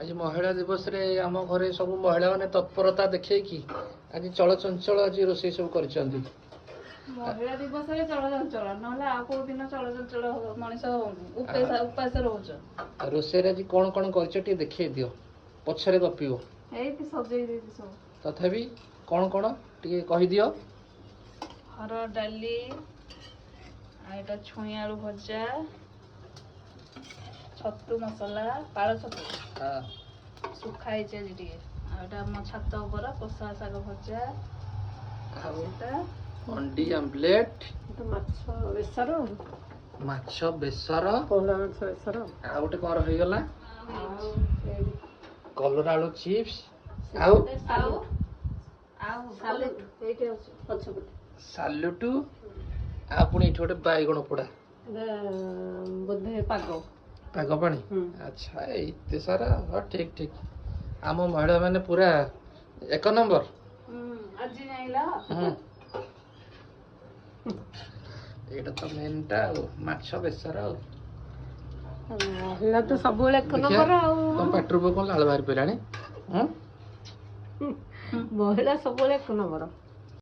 आज महिला दिवस रे आम घरे सब महिला माने तत्परता देखे कि आज चलचंचल आज रोषे सब करछंती। महिला दिवस रे चलचंचल नहले आ को दिन चलचंचल मनीष उपास रहउछ। रोषे रे आज कोन कोन करछ टी देखे दियो पछरे गपियो एति सजै देति सब तथापि कोन कोन टी कहि दियो। हरड़ डाली आ एटा छुई आलू भजा छतु मसला पाଳ छतु सुखाई जे टिके आ एटा म छात ऊपर कोसा साग भजा आ एटा अंडी आमलेट तो माछ बेसर पोला माछ बेसर आ गोटे कोन रहि गला कलरा आलू चिप्स आउ सालेट एटे अछि पछपटे सालुटू आ पुणी एठी गोटे बाइगण पोड़ा बोधे पागो पाग पानी। अच्छा एते सारा हाँ ठीक ठीक आम महिला माने पूरा एक नंबर। आज नाइला एटा तो मेनटा माछ बेसर महिला तो सब एक नंबर तुम पेट्रोल कोन लाल बाहर पेलानी महिला सब एक नंबर।